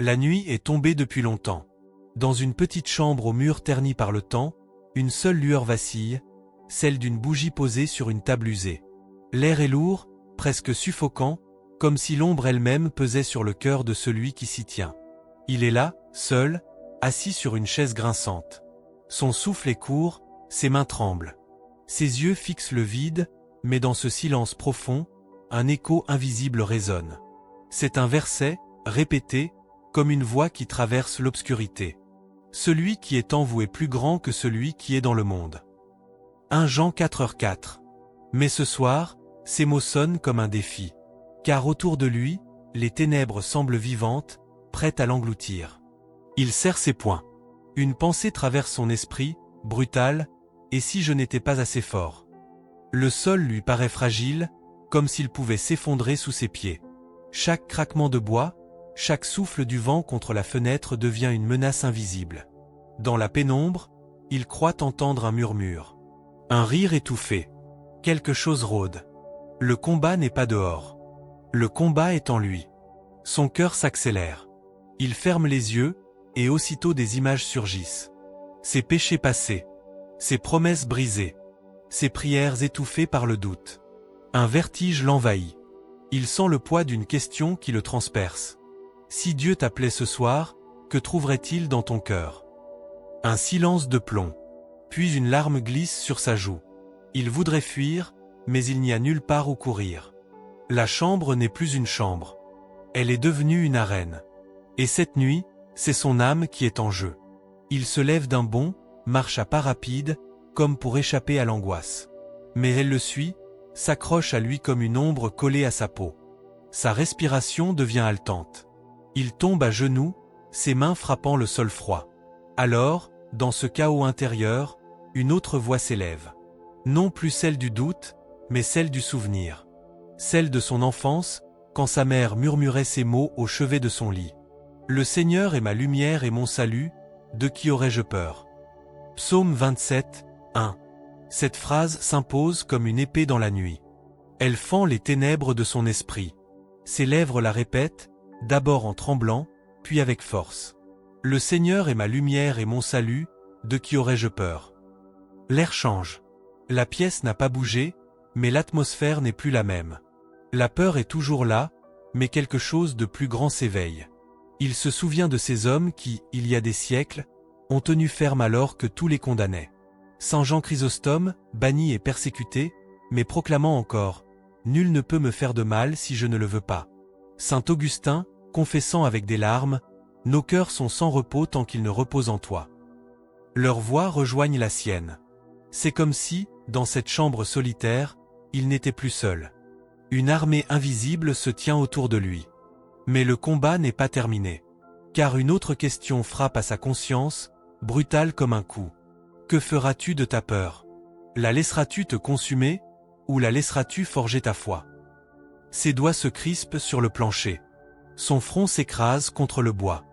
La nuit est tombée depuis longtemps. Dans une petite chambre aux murs ternis par le temps, une seule lueur vacille, celle d'une bougie posée sur une table usée. L'air est lourd, presque suffocant, comme si l'ombre elle-même pesait sur le cœur de celui qui s'y tient. Il est là, seul, assis sur une chaise grinçante. Son souffle est court, ses mains tremblent. Ses yeux fixent le vide, mais dans ce silence profond, un écho invisible résonne. C'est un verset, répété, comme une voix qui traverse l'obscurité. Celui qui est en vous est plus grand que celui qui est dans le monde. 1 Jean 4h4. Mais ce soir, ces mots sonnent comme un défi. Car autour de lui, les ténèbres semblent vivantes, prêtes à l'engloutir. Il serre ses poings. Une pensée traverse son esprit, brutale, et si je n'étais pas assez fort? Le sol lui paraît fragile, comme s'il pouvait s'effondrer sous ses pieds. Chaque craquement de bois, chaque souffle du vent contre la fenêtre devient une menace invisible. Dans la pénombre, il croit entendre un murmure. Un rire étouffé. Quelque chose rôde. Le combat n'est pas dehors. Le combat est en lui. Son cœur s'accélère. Il ferme les yeux, et aussitôt des images surgissent. Ses péchés passés. Ses promesses brisées. Ses prières étouffées par le doute. Un vertige l'envahit. Il sent le poids d'une question qui le transperce. Si Dieu t'appelait ce soir, que trouverait-il dans ton cœur? Un silence de plomb. Puis une larme glisse sur sa joue. Il voudrait fuir, mais il n'y a nulle part où courir. La chambre n'est plus une chambre. Elle est devenue une arène. Et cette nuit, c'est son âme qui est en jeu. Il se lève d'un bond, marche à pas rapides, comme pour échapper à l'angoisse. Mais elle le suit, s'accroche à lui comme une ombre collée à sa peau. Sa respiration devient haletante. Il tombe à genoux, ses mains frappant le sol froid. Alors, dans ce chaos intérieur, une autre voix s'élève. Non plus celle du doute, mais celle du souvenir. Celle de son enfance, quand sa mère murmurait ces mots au chevet de son lit. Le Seigneur est ma lumière et mon salut, de qui aurais-je peur? Psaume 27, 1. Cette phrase s'impose comme une épée dans la nuit. Elle fend les ténèbres de son esprit. Ses lèvres la répètent, d'abord en tremblant, puis avec force. Le Seigneur est ma lumière et mon salut, de qui aurais-je peur? L'air change. La pièce n'a pas bougé, mais l'atmosphère n'est plus la même. La peur est toujours là, mais quelque chose de plus grand s'éveille. Il se souvient de ces hommes qui, il y a des siècles, ont tenu ferme alors que tous les condamnaient. Saint Jean Chrysostome, banni et persécuté, mais proclamant encore « Nul ne peut me faire de mal si je ne le veux pas ». Saint Augustin, confessant avec des larmes « Nos cœurs sont sans repos tant qu'ils ne reposent en toi ». Leurs voix rejoignent la sienne. C'est comme si, dans cette chambre solitaire, il n'était plus seul. Une armée invisible se tient autour de lui. Mais le combat n'est pas terminé. Car une autre question frappe à sa conscience, brutale comme un coup. Que feras-tu de ta peur? La laisseras-tu te consumer, ou la laisseras-tu forger ta foi? Ses doigts se crispent sur le plancher. Son front s'écrase contre le bois.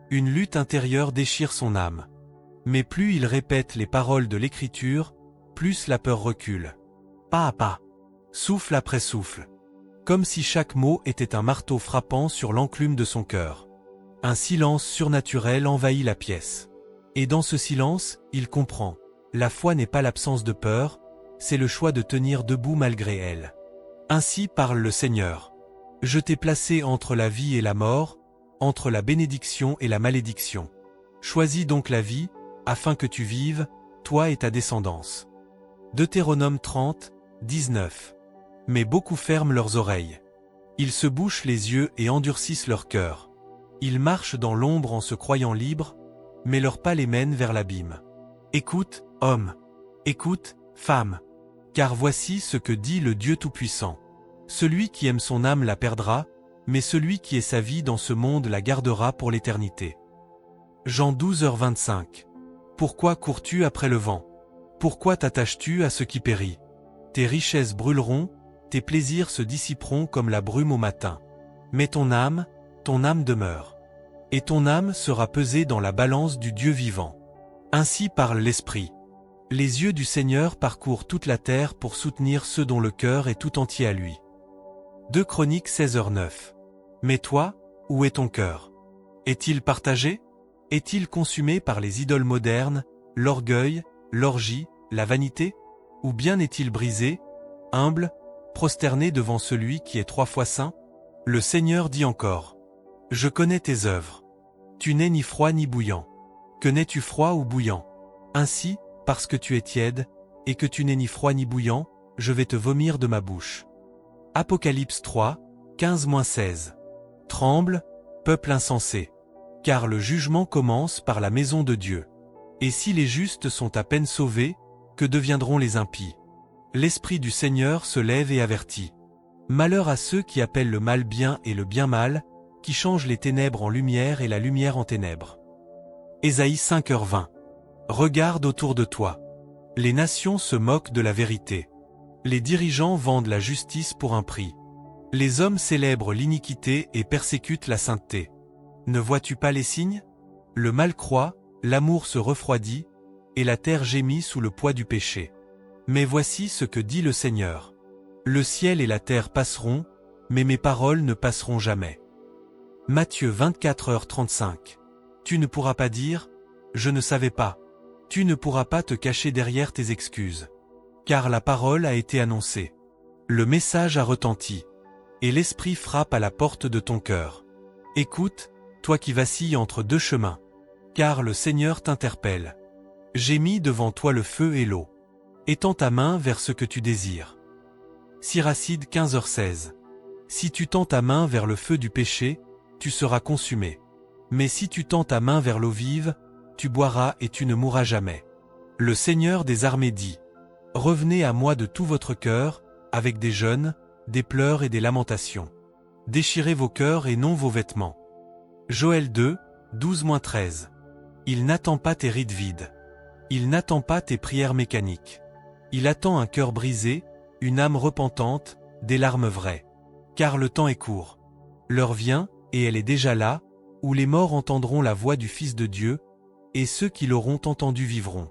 Une lutte intérieure déchire son âme. Mais plus il répète les paroles de l'Écriture, plus la peur recule. Pas à pas. Souffle après souffle. Comme si chaque mot était un marteau frappant sur l'enclume de son cœur. Un silence surnaturel envahit la pièce. Et dans ce silence, il comprend. La foi n'est pas l'absence de peur, c'est le choix de tenir debout malgré elle. Ainsi parle le Seigneur. Je t'ai placé entre la vie et la mort, entre la bénédiction et la malédiction. Choisis donc la vie, afin que tu vives, toi et ta descendance. Deutéronome 30, 19. Mais beaucoup ferment leurs oreilles. Ils se bouchent les yeux et endurcissent leur cœur. Ils marchent dans l'ombre en se croyant libres, mais leurs pas les mènent vers l'abîme. Écoute, homme. Écoute, femme. Car voici ce que dit le Dieu Tout-Puissant. Celui qui aime son âme la perdra, mais celui qui est sa vie dans ce monde la gardera pour l'éternité. Jean 12h25. Pourquoi cours-tu après le vent? Pourquoi t'attaches-tu à ce qui périt? Tes richesses brûleront, tes plaisirs se dissiperont comme la brume au matin. Mais ton âme demeure. Et ton âme sera pesée dans la balance du Dieu vivant. Ainsi parle l'Esprit. Les yeux du Seigneur parcourent toute la terre pour soutenir ceux dont le cœur est tout entier à lui. 2 Chroniques 16h9. Mais toi, où est ton cœur? Est-il partagé? Est-il consumé par les idoles modernes, l'orgueil, l'orgie, la vanité? Ou bien est-il brisé, humble, prosterné devant celui qui est 3 fois saint? Le Seigneur dit encore: Je connais tes œuvres. Tu n'es ni froid ni bouillant. Que n'es-tu froid ou bouillant? Ainsi, parce que tu es tiède, et que tu n'es ni froid ni bouillant, je vais te vomir de ma bouche. Apocalypse 3, 15-16. Tremble, peuple insensé, car le jugement commence par la maison de Dieu. Et si les justes sont à peine sauvés, que deviendront les impies? L'Esprit du Seigneur se lève et avertit. Malheur à ceux qui appellent le mal bien et le bien mal, qui changent les ténèbres en lumière et la lumière en ténèbres. Ésaïe 5h20. Regarde autour de toi. Les nations se moquent de la vérité. Les dirigeants vendent la justice pour un prix. Les hommes célèbrent l'iniquité et persécutent la sainteté. Ne vois-tu pas les signes? Le mal croît, l'amour se refroidit, et la terre gémit sous le poids du péché. Mais voici ce que dit le Seigneur. Le ciel et la terre passeront, mais mes paroles ne passeront jamais. Matthieu 24h35. Tu ne pourras pas dire: Je ne savais pas. Tu ne pourras pas te cacher derrière tes excuses. Car la parole a été annoncée. Le message a retenti. Et l'Esprit frappe à la porte de ton cœur. Écoute, toi qui vacilles entre 2 chemins. Car le Seigneur t'interpelle. J'ai mis devant toi le feu et l'eau. Étends ta main vers ce que tu désires. Siracide 15h16. Si tu tends ta main vers le feu du péché, tu seras consumé. Mais si tu tends ta main vers l'eau vive, tu boiras et tu ne mourras jamais. Le Seigneur des armées dit: Revenez à moi de tout votre cœur, avec des jeûnes, des pleurs et des lamentations. Déchirez vos cœurs et non vos vêtements. Joël 2, 12-13. Il n'attend pas tes rides vides. Il n'attend pas tes prières mécaniques. Il attend un cœur brisé, une âme repentante, des larmes vraies. Car le temps est court. L'heure vient, et elle est déjà là, où les morts entendront la voix du Fils de Dieu, et ceux qui l'auront entendu vivront.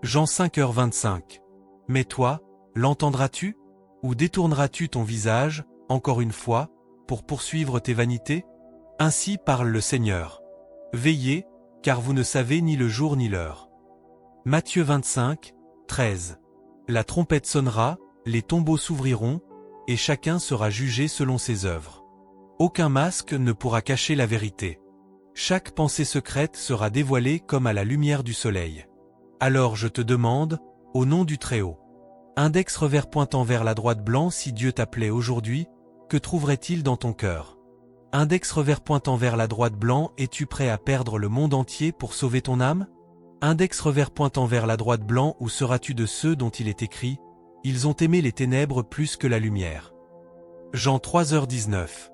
Jean 5h25. Mais toi, l'entendras-tu? Ou détourneras-tu ton visage, encore une fois, pour poursuivre tes vanités? Ainsi parle le Seigneur. Veillez, car vous ne savez ni le jour ni l'heure. Matthieu 25, 13. La trompette sonnera, les tombeaux s'ouvriront, et chacun sera jugé selon ses œuvres. Aucun masque ne pourra cacher la vérité. Chaque pensée secrète sera dévoilée comme à la lumière du soleil. Alors je te demande, au nom du Très-Haut. Index revers pointant vers la droite blanc, si Dieu t'appelait aujourd'hui, que trouverait-il dans ton cœur? Index revers pointant vers la droite blanc, es-tu prêt à perdre le monde entier pour sauver ton âme? Index revers pointant vers la droite blanc, ou seras-tu de ceux dont il est écrit: Ils ont aimé les ténèbres plus que la lumière? Jean 3h19.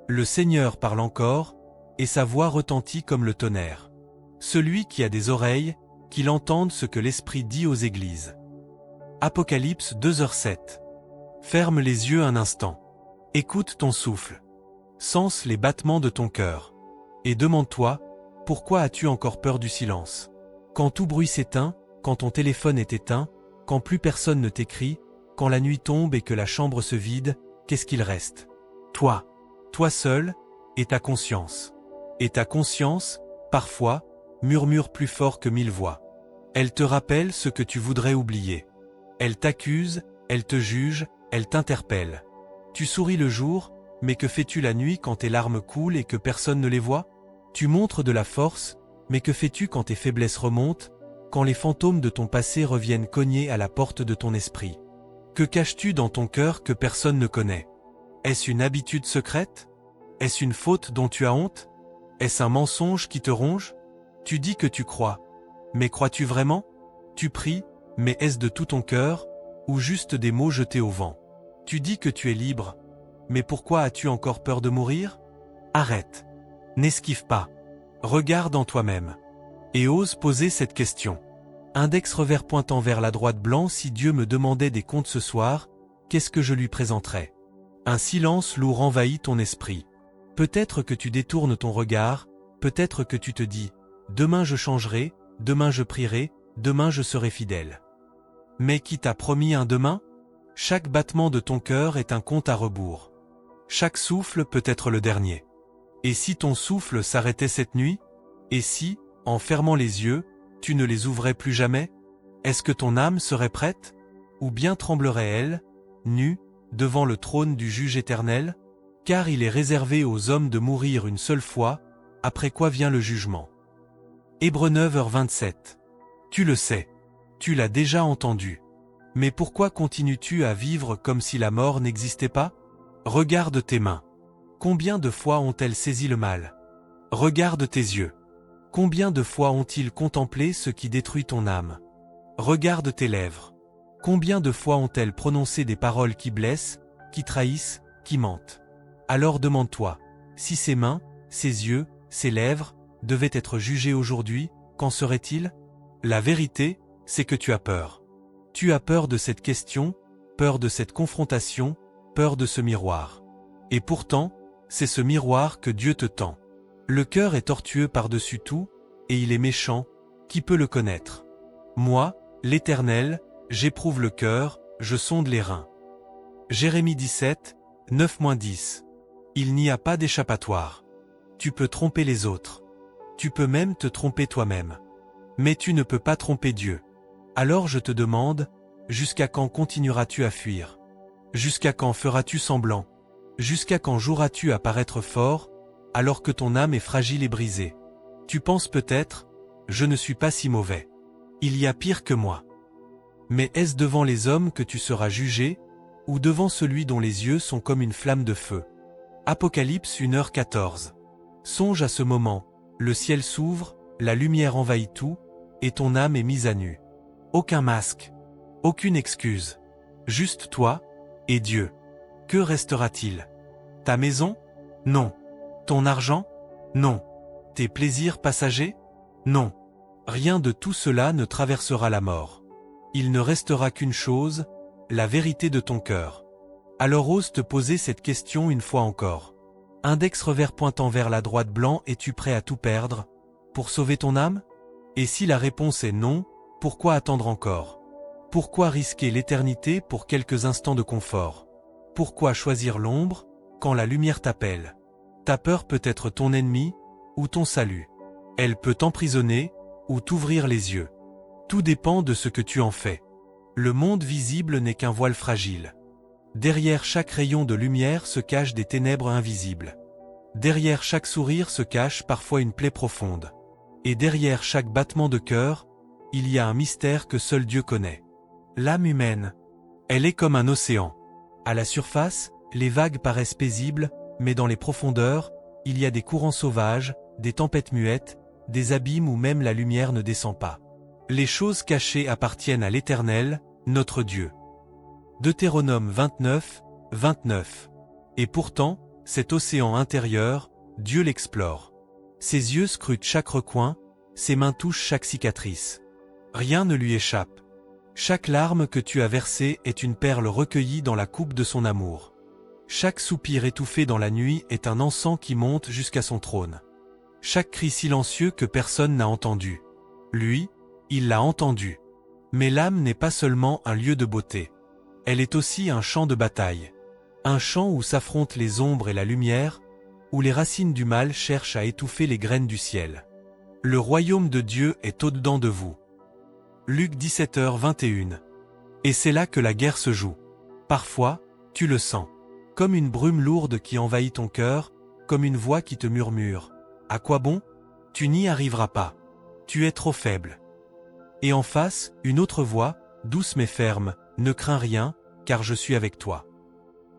Le Seigneur parle encore, et sa voix retentit comme le tonnerre. Celui qui a des oreilles, qu'il entende ce que l'Esprit dit aux églises. Apocalypse 2h7. Ferme les yeux un instant. Écoute ton souffle. Sens les battements de ton cœur. Et demande-toi, pourquoi as-tu encore peur du silence? Quand tout bruit s'éteint, quand ton téléphone est éteint, quand plus personne ne t'écrit, quand la nuit tombe et que la chambre se vide, qu'est-ce qu'il reste? Toi. Toi seul, et ta conscience. Et ta conscience, parfois, murmure plus fort que 1000 voix. Elle te rappelle ce que tu voudrais oublier. Elle t'accuse, elle te juge, elle t'interpelle. Tu souris le jour, mais que fais-tu la nuit quand tes larmes coulent et que personne ne les voit? Tu montres de la force, mais que fais-tu quand tes faiblesses remontent, quand les fantômes de ton passé reviennent cogner à la porte de ton esprit? Que caches-tu dans ton cœur que personne ne connaît? Est-ce une habitude secrète? Est-ce une faute dont tu as honte? Est-ce un mensonge qui te ronge? Tu dis que tu crois. Mais crois-tu vraiment? Tu pries, mais est-ce de tout ton cœur, ou juste des mots jetés au vent? Tu dis que tu es libre. Mais pourquoi as-tu encore peur de mourir? Arrête. N'esquive pas. Regarde en toi-même. Et ose poser cette question. Index revers pointant vers la droite blanc, si Dieu me demandait des comptes ce soir, qu'est-ce que je lui présenterais? Un silence lourd envahit ton esprit. Peut-être que tu détournes ton regard, peut-être que tu te dis: demain je changerai, demain je prierai, demain je serai fidèle. Mais qui t'a promis un demain? Chaque battement de ton cœur est un compte à rebours. Chaque souffle peut être le dernier. Et si ton souffle s'arrêtait cette nuit? Et si, en fermant les yeux, tu ne les ouvrais plus jamais? Est-ce que ton âme serait prête? Ou bien tremblerait-elle, nue, devant le trône du juge éternel? Car il est réservé aux hommes de mourir une seule fois, après quoi vient le jugement. Hébreux 9h27. Tu le sais. Tu l'as déjà entendu. Mais pourquoi continues-tu à vivre comme si la mort n'existait pas? Regarde tes mains. Combien de fois ont-elles saisi le mal? Regarde tes yeux. Combien de fois ont-ils contemplé ce qui détruit ton âme? Regarde tes lèvres. Combien de fois ont-elles prononcé des paroles qui blessent, qui trahissent, qui mentent? Alors demande-toi, si ces mains, ces yeux, ces lèvres, devaient être jugés aujourd'hui, qu'en serait-il? La vérité, c'est que tu as peur. Tu as peur de cette question, peur de cette confrontation, peur de ce miroir. Et pourtant, c'est ce miroir que Dieu te tend. Le cœur est tortueux par-dessus tout, et il est méchant, qui peut le connaître? Moi, l'Éternel, j'éprouve le cœur, je sonde les reins. Jérémie 17, 9-10. Il n'y a pas d'échappatoire. Tu peux tromper les autres. Tu peux même te tromper toi-même. Mais tu ne peux pas tromper Dieu. Alors je te demande, jusqu'à quand continueras-tu à fuir? Jusqu'à quand feras-tu semblant? Jusqu'à quand joueras-tu à paraître fort, alors que ton âme est fragile et brisée? Tu penses peut-être, je ne suis pas si mauvais. Il y a pire que moi. Mais est-ce devant les hommes que tu seras jugé, ou devant celui dont les yeux sont comme une flamme de feu? Apocalypse 1h14. Songe à ce moment, le ciel s'ouvre, la lumière envahit tout, et ton âme est mise à nu. Aucun masque, aucune excuse. Juste toi, et Dieu. Que restera-t-il? Ta maison? Non. Ton argent? Non. Tes plaisirs passagers? Non. Rien de tout cela ne traversera la mort. Il ne restera qu'une chose, la vérité de ton cœur. Alors ose te poser cette question une fois encore. Index revers pointant vers la droite blanc, es-tu prêt à tout perdre, pour sauver ton âme? Et si la réponse est non, pourquoi attendre encore? Pourquoi risquer l'éternité pour quelques instants de confort? Pourquoi choisir l'ombre, quand la lumière t'appelle? Ta peur peut être ton ennemi, ou ton salut. Elle peut t'emprisonner, ou t'ouvrir les yeux. Tout dépend de ce que tu en fais. Le monde visible n'est qu'un voile fragile. Derrière chaque rayon de lumière se cachent des ténèbres invisibles. Derrière chaque sourire se cache parfois une plaie profonde. Et derrière chaque battement de cœur, il y a un mystère que seul Dieu connaît. L'âme humaine, elle est comme un océan. À la surface, les vagues paraissent paisibles, mais dans les profondeurs, il y a des courants sauvages, des tempêtes muettes, des abîmes où même la lumière ne descend pas. Les choses cachées appartiennent à l'Éternel, notre Dieu. Deutéronome 29, 29. Et pourtant, cet océan intérieur, Dieu l'explore. Ses yeux scrutent chaque recoin, ses mains touchent chaque cicatrice. Rien ne lui échappe. Chaque larme que tu as versée est une perle recueillie dans la coupe de son amour. Chaque soupir étouffé dans la nuit est un encens qui monte jusqu'à son trône. Chaque cri silencieux que personne n'a entendu. Lui, il l'a entendu. Mais l'âme n'est pas seulement un lieu de beauté. Elle est aussi un champ de bataille. Un champ où s'affrontent les ombres et la lumière, où les racines du mal cherchent à étouffer les graines du ciel. Le royaume de Dieu est au-dedans de vous. Luc 17h21. Et c'est là que la guerre se joue. Parfois, tu le sens. Comme une brume lourde qui envahit ton cœur, comme une voix qui te murmure. À quoi bon? Tu n'y arriveras pas. Tu es trop faible. Et en face, une autre voix, douce mais ferme, ne crains rien, car je suis avec toi.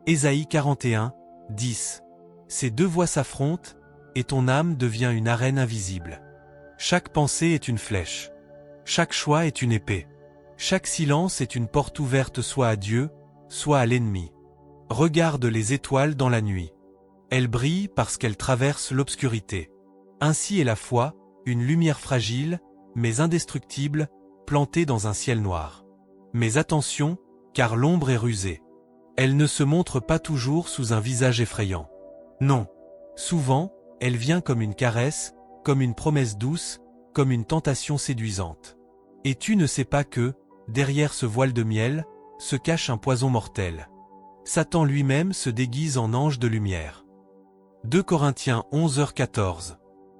Ésaïe 41, 10. Ces deux voix s'affrontent, et ton âme devient une arène invisible. Chaque pensée est une flèche. Chaque choix est une épée. Chaque silence est une porte ouverte soit à Dieu, soit à l'ennemi. Regarde les étoiles dans la nuit. Elles brillent parce qu'elles traversent l'obscurité. Ainsi est la foi, une lumière fragile, mais indestructible, plantée dans un ciel noir. Mais attention, car l'ombre est rusée. Elle ne se montre pas toujours sous un visage effrayant. Non. Souvent, elle vient comme une caresse, comme une promesse douce, comme une tentation séduisante. Et tu ne sais pas que, derrière ce voile de miel, se cache un poison mortel. Satan lui-même se déguise en ange de lumière. 2 Corinthiens 11h14.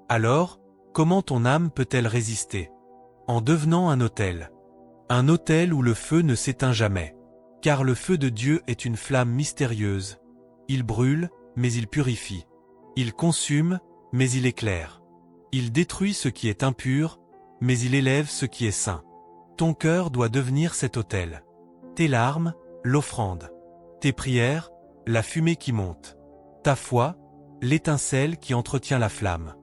Alors, comment ton âme peut-elle résister? En devenant un autel. Un autel où le feu ne s'éteint jamais. Car le feu de Dieu est une flamme mystérieuse. Il brûle, mais il purifie. Il consume, mais il éclaire. Il détruit ce qui est impur, mais il élève ce qui est saint. Ton cœur doit devenir cet autel. Tes larmes, l'offrande. Tes prières, la fumée qui monte. Ta foi, l'étincelle qui entretient la flamme.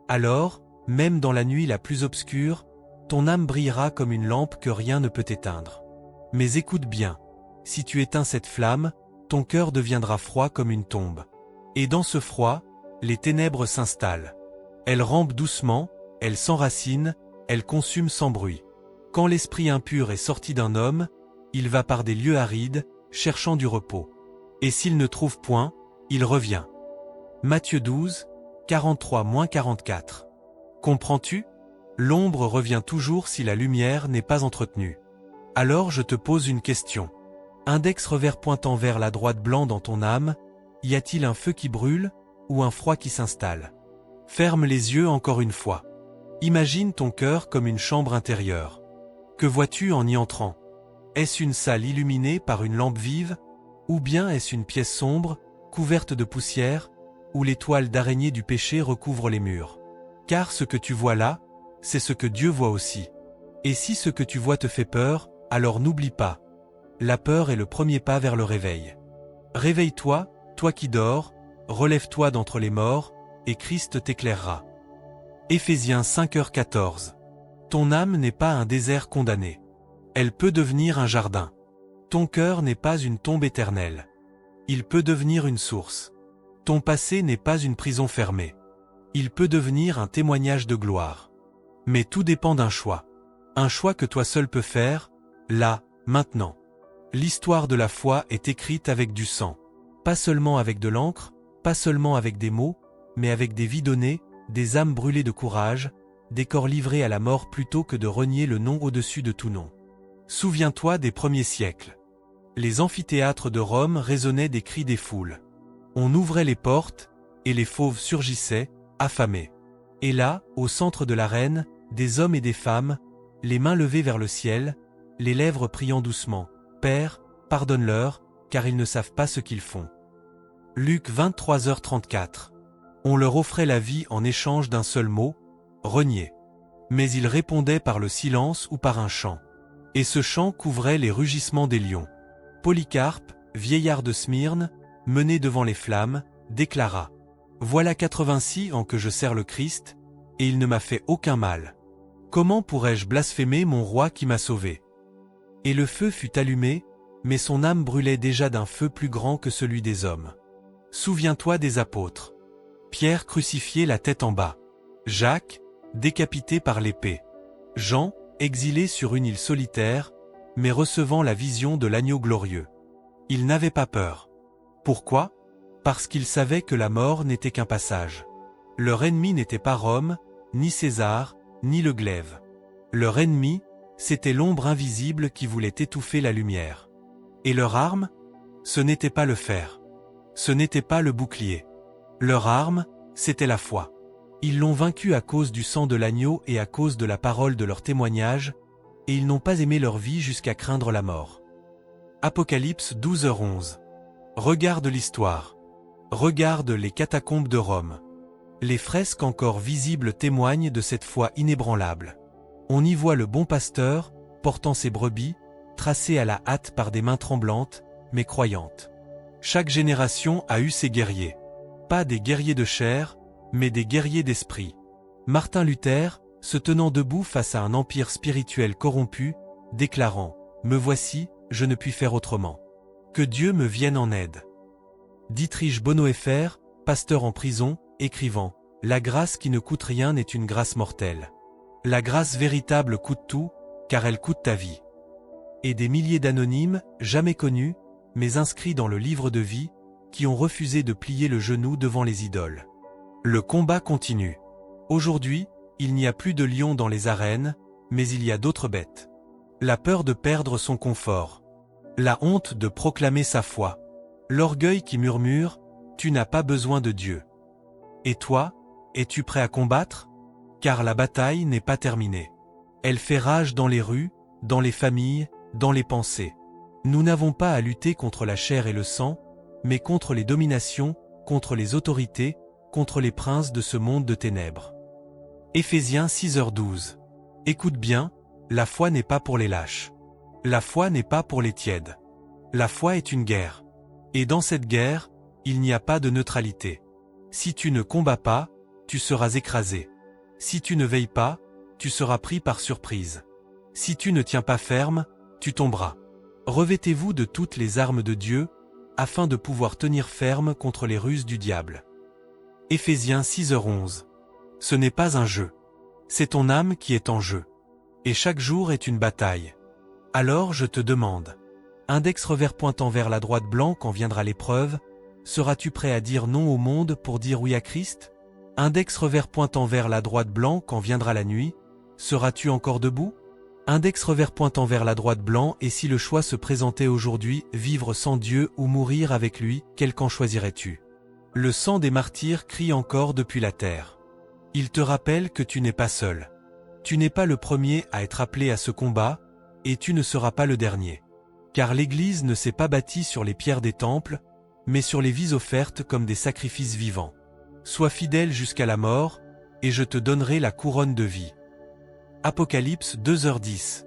Alors, même dans la nuit la plus obscure, ton âme brillera comme une lampe que rien ne peut éteindre. Mais écoute bien, si tu éteins cette flamme, ton cœur deviendra froid comme une tombe. Et dans ce froid, les ténèbres s'installent. Elles rampent doucement, elles s'enracinent, elles consument sans bruit. Quand l'esprit impur est sorti d'un homme, il va par des lieux arides, cherchant du repos. Et s'il ne trouve point, il revient. Matthieu 12, 43-44. Comprends-tu? L'ombre revient toujours si la lumière n'est pas entretenue. Alors je te pose une question. Index revers pointant vers la droite blanc dans ton âme, y a-t-il un feu qui brûle, ou un froid qui s'installe? Ferme les yeux encore une fois. Imagine ton cœur comme une chambre intérieure. Que vois-tu en y entrant? Est-ce une salle illuminée par une lampe vive, ou bien est-ce une pièce sombre, couverte de poussière, où les toiles d'araignée du péché recouvrent les murs? Car ce que tu vois là, c'est ce que Dieu voit aussi. Et si ce que tu vois te fait peur, alors n'oublie pas. La peur est le premier pas vers le réveil. Réveille-toi, toi qui dors, relève-toi d'entre les morts, et Christ t'éclairera. Éphésiens 5h14. Ton âme n'est pas un désert condamné. Elle peut devenir un jardin. Ton cœur n'est pas une tombe éternelle. Il peut devenir une source. Ton passé n'est pas une prison fermée. Il peut devenir un témoignage de gloire. Mais tout dépend d'un choix. Un choix que toi seul peux faire, là, maintenant. L'histoire de la foi est écrite avec du sang. Pas seulement avec de l'encre, pas seulement avec des mots, mais avec des vies données, des âmes brûlées de courage, des corps livrés à la mort plutôt que de renier le nom au-dessus de tout nom. Souviens-toi des premiers siècles. Les amphithéâtres de Rome résonnaient des cris des foules. On ouvrait les portes, et les fauves surgissaient, affamés. Et là, au centre de l'arène, des hommes et des femmes, les mains levées vers le ciel, les lèvres priant doucement. Père, pardonne-leur, car ils ne savent pas ce qu'ils font. Luc 23h34. On leur offrait la vie en échange d'un seul mot, renier. Mais ils répondaient par le silence ou par un chant. Et ce chant couvrait les rugissements des lions. Polycarpe, vieillard de Smyrne, mené devant les flammes, déclara: Voilà 86 ans que je sers le Christ, et il ne m'a fait aucun mal. Comment pourrais-je blasphémer mon roi qui m'a sauvé? Et le feu fut allumé, mais son âme brûlait déjà d'un feu plus grand que celui des hommes. Souviens-toi des apôtres. Pierre crucifié la tête en bas. Jacques, décapité par l'épée. Jean, exilé sur une île solitaire, mais recevant la vision de l'agneau glorieux. Il n'avait pas peur. Pourquoi? Parce qu'il savait que la mort n'était qu'un passage. Leur ennemi n'était pas Rome, ni César, ni le glaive. Leur ennemi, c'était l'ombre invisible qui voulait étouffer la lumière. Et leur arme? Ce n'était pas le fer. Ce n'était pas le bouclier. Leur arme, c'était la foi. Ils l'ont vaincu à cause du sang de l'agneau et à cause de la parole de leur témoignage, et ils n'ont pas aimé leur vie jusqu'à craindre la mort. Apocalypse 12h11. Regarde l'histoire. Regarde les catacombes de Rome. Les fresques encore visibles témoignent de cette foi inébranlable. On y voit le bon pasteur, portant ses brebis, tracé à la hâte par des mains tremblantes, mais croyantes. Chaque génération a eu ses guerriers. Pas des guerriers de chair, mais des guerriers d'esprit. Martin Luther, se tenant debout face à un empire spirituel corrompu, déclarant « Me voici, je ne puis faire autrement. Que Dieu me vienne en aide. » Dietrich Bonhoeffer, pasteur en prison, écrivant « La grâce qui ne coûte rien est une grâce mortelle. La grâce véritable coûte tout, car elle coûte ta vie. » Et des milliers d'anonymes, jamais connus, mais inscrits dans le livre de vie, qui ont refusé de plier le genou devant les idoles. Le combat continue. Aujourd'hui, il n'y a plus de lions dans les arènes, mais il y a d'autres bêtes. La peur de perdre son confort. La honte de proclamer sa foi. L'orgueil qui murmure « Tu n'as pas besoin de Dieu ». Et toi, es-tu prêt à combattre? Car la bataille n'est pas terminée. Elle fait rage dans les rues, dans les familles, dans les pensées. Nous n'avons pas à lutter contre la chair et le sang, mais contre les dominations, contre les autorités, contre les princes de ce monde de ténèbres. Éphésiens 6h12. Écoute bien, la foi n'est pas pour les lâches. La foi n'est pas pour les tièdes. La foi est une guerre. Et dans cette guerre, il n'y a pas de neutralité. Si tu ne combats pas, tu seras écrasé. Si tu ne veilles pas, tu seras pris par surprise. Si tu ne tiens pas ferme, tu tomberas. Revêtez-vous de toutes les armes de Dieu, afin de pouvoir tenir ferme contre les ruses du diable. Éphésiens 6h11. Ce n'est pas un jeu. C'est ton âme qui est en jeu. Et chaque jour est une bataille. Alors je te demande. Index revers pointant vers la droite blanc quand viendra l'épreuve, seras-tu prêt à dire non au monde pour dire oui à Christ? Index revers pointant vers la droite blanc quand viendra la nuit, seras-tu encore debout? Index revers pointant vers la droite blanc et si le choix se présentait aujourd'hui, vivre sans Dieu ou mourir avec lui, quel camp choisirais-tu? Le sang des martyrs crie encore depuis la terre. Il te rappelle que tu n'es pas seul. Tu n'es pas le premier à être appelé à ce combat, et tu ne seras pas le dernier. Car l'Église ne s'est pas bâtie sur les pierres des temples, mais sur les vies offertes comme des sacrifices vivants. Sois fidèle jusqu'à la mort, et je te donnerai la couronne de vie. Apocalypse 2h10.